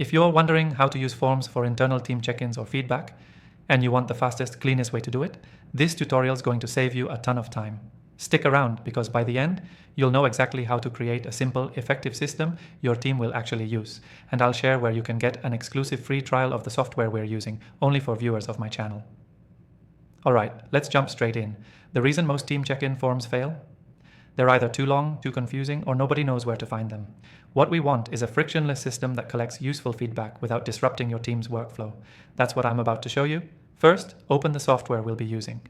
If you're wondering how to use forms for internal team check-ins or feedback, and you want the fastest, cleanest way to do it, this tutorial is going to save you a ton of time. Stick around, because by the end, you'll know exactly how to create a simple, effective system your team will actually use. And I'll share where you can get an exclusive free trial of the software we're using, only for viewers of my channel. Alright, let's jump straight in. The reason most team check-in forms fail? They're either too long, too confusing, or nobody knows where to find them. What we want is a frictionless system that collects useful feedback without disrupting your team's workflow. That's what I'm about to show you. First, open the software we'll be using.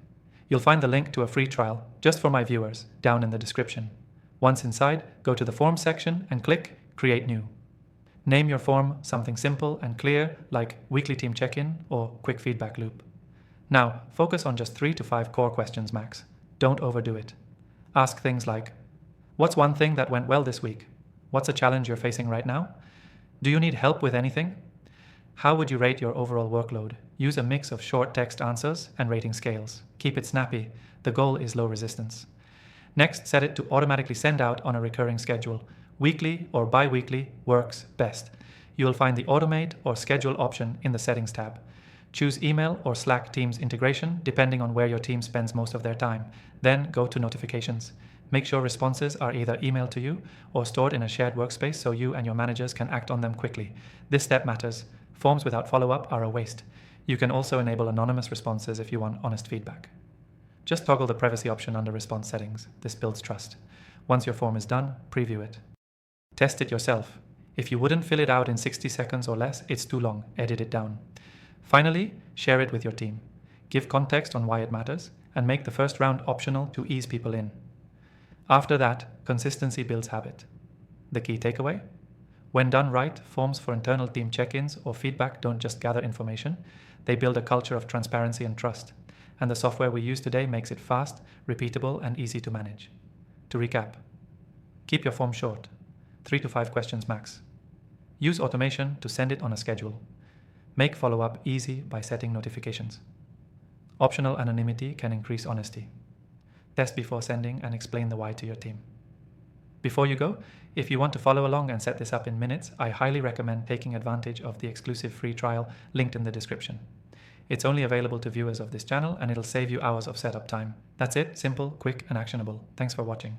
You'll find the link to a free trial, just for my viewers, down in the description. Once inside, go to the Forms section and click Create New. Name your form something simple and clear, like Weekly Team Check-in or Quick Feedback Loop. Now, focus on just 3 to 5 core questions max. Don't overdo it. Ask things like, what's one thing that went well this week? What's a challenge you're facing right now? Do you need help with anything? How would you rate your overall workload? Use a mix of short text answers and rating scales. Keep it snappy. The goal is low resistance. Next, set it to automatically send out on a recurring schedule. Weekly or bi-weekly works best. You will find the Automate or Schedule option in the Settings tab. Choose email or Slack Teams integration, depending on where your team spends most of their time. Then go to Notifications. Make sure responses are either emailed to you or stored in a shared workspace so you and your managers can act on them quickly. This step matters. Forms without follow-up are a waste. You can also enable anonymous responses if you want honest feedback. Just toggle the privacy option under response settings. This builds trust. Once your form is done, preview it. Test it yourself. If you wouldn't fill it out in 60 seconds or less, it's too long. Edit it down. Finally, share it with your team. Give context on why it matters, and make the first round optional to ease people in. After that, consistency builds habit. The key takeaway? When done right, forms for internal team check-ins or feedback don't just gather information, they build a culture of transparency and trust. And the software we use today makes it fast, repeatable, and easy to manage. To recap, keep your form short, 3 to 5 questions max. Use automation to send it on a schedule. Make follow-up easy by setting notifications. Optional anonymity can increase honesty. Test before sending and explain the why to your team. Before you go, if you want to follow along and set this up in minutes, I highly recommend taking advantage of the exclusive free trial linked in the description. It's only available to viewers of this channel, and it'll save you hours of setup time. That's it, simple, quick, and actionable. Thanks for watching.